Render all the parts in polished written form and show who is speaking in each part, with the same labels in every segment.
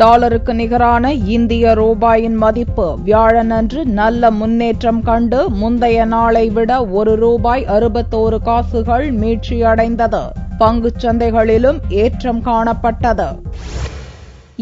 Speaker 1: டாலருக்கு நிகரான இந்திய ரூபாயின் மதிப்பு வியாழனன்று நல்ல முன்னேற்றம் கண்டு முந்தைய நாளை விட ₹1.61 மீட்சியடைந்தது. பங்குச் சந்தைகளிலும் ஏற்றம் காணப்பட்டது.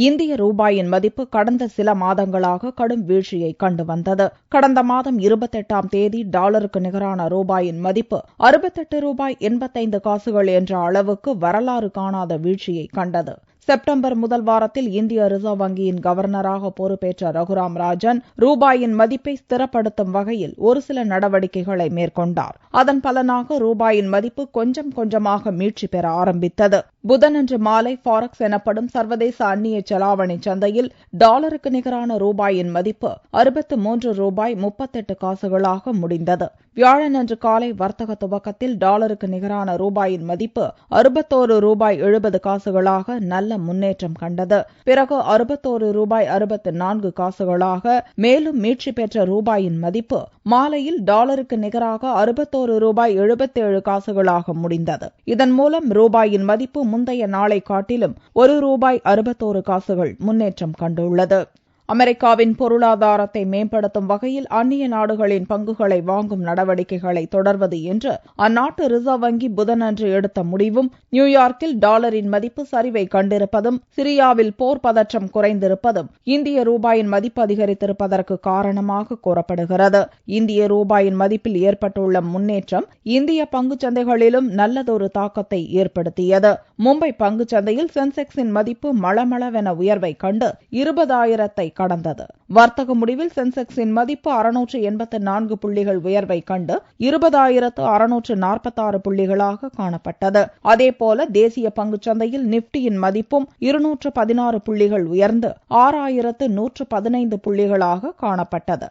Speaker 1: இந்திய ரூபாயின் மதிப்பு கடந்த சில மாதங்களாக கடும் வீழ்ச்சியை கண்டு வந்தது. கடந்த மாதம் 28ஆம் தேதி டாலருக்கு நிகரான ரூபாயின் மதிப்பு ₹68.85 என்ற அளவுக்கு வரலாறு காணாத வீழ்ச்சியை கண்டது. செப்டம்பர் முதல் வாரத்தில் இந்திய ரிசர்வ் வங்கியின் கவர்னராக பொறுப்பேற்ற ரகுராம் ராஜன் ரூபாயின் மதிப்பை ஸ்திரப்படுத்தும் வகையில் ஒரு சில நடவடிக்கைகளை மேற்கொண்டார். அதன் பலனாக ரூபாயின் மதிப்பு கொஞ்சம் கொஞ்சமாக மீட்சி பெற ஆரம்பித்தது. புதனன்று மாலை ஃபாரெக்ஸ் எனப்படும் சர்வதேச அந்நிய செலாவணி சந்தையில் டாலருக்கு நிகரான ரூபாயின் மதிப்பு ₹63.38 முடிந்தது. வியாழனன்று காலை வர்த்தக துவக்கத்தில் டாலருக்கு நிகரான ரூபாயின் மதிப்பு ₹61.70 நல்ல முன்னேற்றம் கண்டது. பிறகு ₹61.64 மேலும் மீட்சி பெற்ற ரூபாயின் மதிப்பு மாலையில் டாலருக்கு நிகராக ₹62.77 முடிந்தது. இதன் மூலம் ரூபாயின் மதிப்பு முந்தைய நாளை காட்டிலும் ₹1.61 முன்னேற்றம் கண்டுள்ளது. அமெரிக்காவின் பொருளாதாரத்தை மேம்படுத்தும் வகையில் அந்நிய நாடுகளின் பங்குகளை வாங்கும் நடவடிக்கைகளை தொடர்வது என்று அந்நாட்டு ரிசர்வ் வங்கி புதனன்று எடுத்த முடிவும், நியூயார்க்கில் டாலரின் மதிப்பு சரிவை கண்டிருப்பதும், சிரியாவில் போர் பதற்றம் குறைந்திருப்பதும் இந்திய ரூபாயின் மதிப்பு அதிகரித்திருப்பதற்கு காரணமாக கூறப்படுகிறது. இந்திய ரூபாயின் மதிப்பில் ஏற்பட்டுள்ள முன்னேற்றம் இந்திய பங்குச் சந்தைகளிலும் நல்லதொரு தாக்கத்தை ஏற்படுத்தியது. மும்பை பங்குச் சந்தையில் சென்செக்ஸின் மதிப்பு மளமளவென உயர்வை கண்டு 20,000-ஐ கடந்தது. வர்த்தக முடிவில் சென்செக்ஸின் மதிப்பு 684 புள்ளிகள் உயர்வை கண்டு 20,646 புள்ளிகளாக காணப்பட்டது. அதேபோல தேசிய பங்குச் சந்தையில் நிப்டியின் மதிப்பும் 216 புள்ளிகள் உயர்ந்து 6,115 புள்ளிகளாக காணப்பட்டது.